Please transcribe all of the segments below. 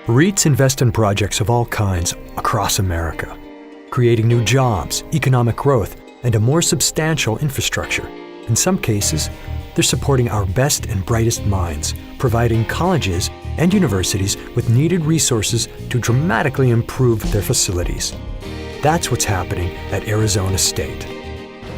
REITs invest in projects of all kinds across America, creating new jobs, economic growth, and a more substantial infrastructure. In some cases, they're supporting our best and brightest minds, providing colleges and universities with needed resources to dramatically improve their facilities. That's what's happening at Arizona State.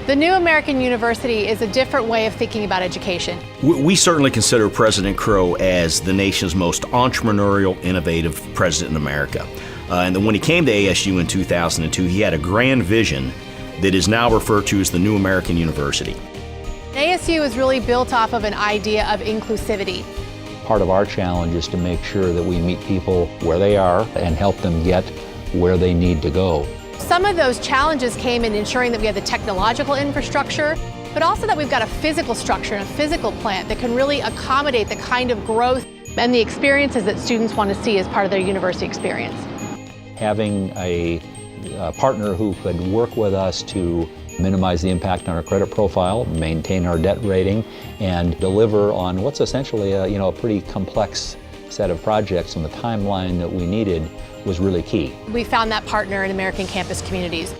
The new American University is a different way of thinking about education. We certainly consider President Crow as the nation's most entrepreneurial, innovative president in America. And then when he came to ASU in 2002, he had a grand vision that is now referred to as the new American University. ASU is really built off of an idea of inclusivity. Part of our challenge is to make sure that we meet people where they are and help them get where they need to go. Some of those challenges came in ensuring that we have the technological infrastructure, but also that we've got a physical structure and a physical plant that can really accommodate the kind of growth and the experiences that students want to see as part of their university experience. Having a partner who could work with us to minimize the impact on our credit profile, maintain our debt rating, and deliver on what's essentially a pretty complex set of projects on the timeline that we needed was really key. We found that partner in American Campus Communities.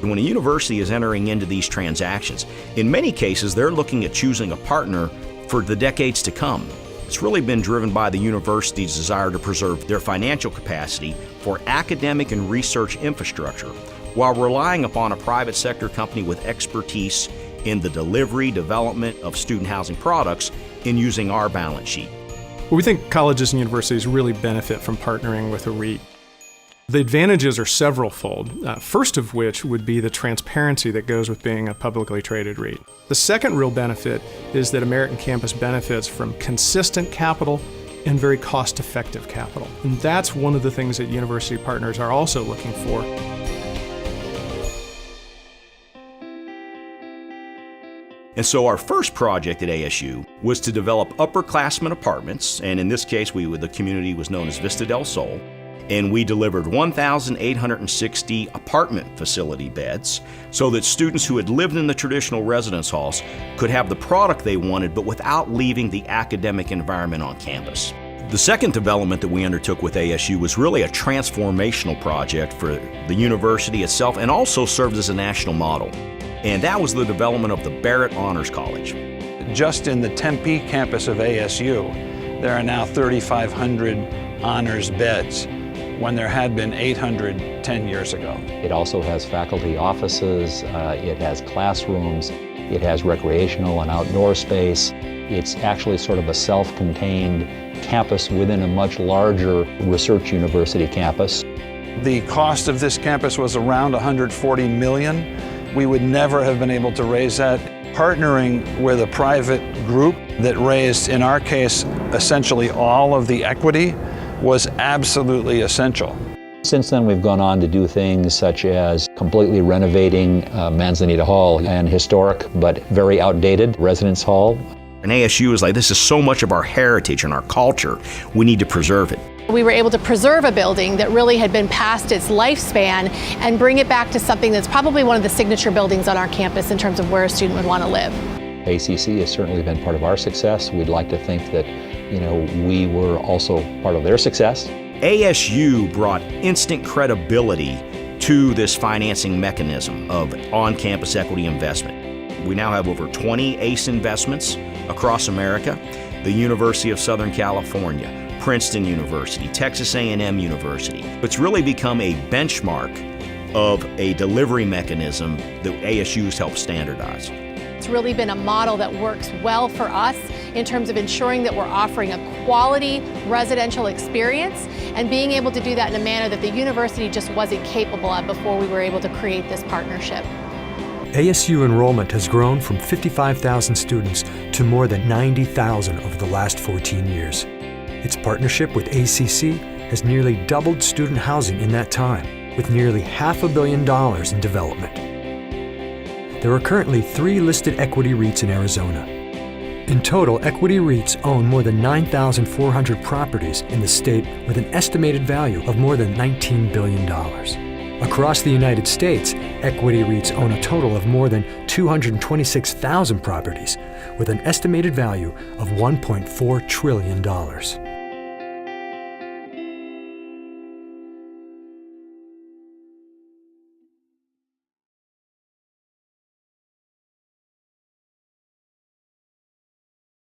When a university is entering into these transactions, in many cases they're looking at choosing a partner for the decades to come. It's really been driven by the university's desire to preserve their financial capacity for academic and research infrastructure while relying upon a private sector company with expertise in the delivery, development of student housing products in using our balance sheet. We think colleges and universities really benefit from partnering with a REIT. The advantages are several-fold, first of which would be the transparency that goes with being a publicly traded REIT. The second real benefit is that American Campus benefits from consistent capital and very cost-effective capital. And that's one of the things that university partners are also looking for. And so our first project at ASU was to develop upperclassmen apartments, and in this case, the community was known as Vista del Sol, and we delivered 1,860 apartment facility beds so that students who had lived in the traditional residence halls could have the product they wanted, but without leaving the academic environment on campus. The second development that we undertook with ASU was really a transformational project for the university itself and also served as a national model. And that was the development of the Barrett Honors College. Just in the Tempe campus of ASU, there are now 3,500 honors beds, when there had been 800 10 years ago. It also has faculty offices, it has classrooms, it has recreational and outdoor space. It's actually sort of a self-contained campus within a much larger research university campus. The cost of this campus was around $140 million. We would never have been able to raise that. Partnering with a private group that raised, in our case, essentially all of the equity was absolutely essential. Since then, we've gone on to do things such as completely renovating Manzanita Hall, an historic but very outdated residence hall. And ASU is like, this is so much of our heritage and our culture, we need to preserve it. We were able to preserve a building that really had been past its lifespan and bring it back to something that's probably one of the signature buildings on our campus in terms of where a student would want to live. ACC has certainly been part of our success. We'd like to think that, we were also part of their success. ASU brought instant credibility to this financing mechanism of on-campus equity investment. We now have over 20 ACE investments across America, the University of Southern California, Princeton University, Texas A&M University. It's really become a benchmark of a delivery mechanism that ASU has helped standardize. It's really been a model that works well for us in terms of ensuring that we're offering a quality residential experience and being able to do that in a manner that the university just wasn't capable of before we were able to create this partnership. ASU enrollment has grown from 55,000 students to more than 90,000 over the last 14 years. Its partnership with ACC has nearly doubled student housing in that time, with nearly $500 million in development. There are currently 3 listed equity REITs in Arizona. In total, equity REITs own more than 9,400 properties in the state with an estimated value of more than $19 billion. Across the United States, equity REITs own a total of more than 226,000 properties with an estimated value of $1.4 trillion.